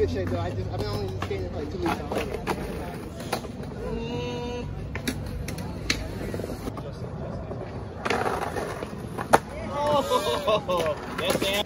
good shape though. I've been only skating for like 2 weeks already. Oh, yes, man.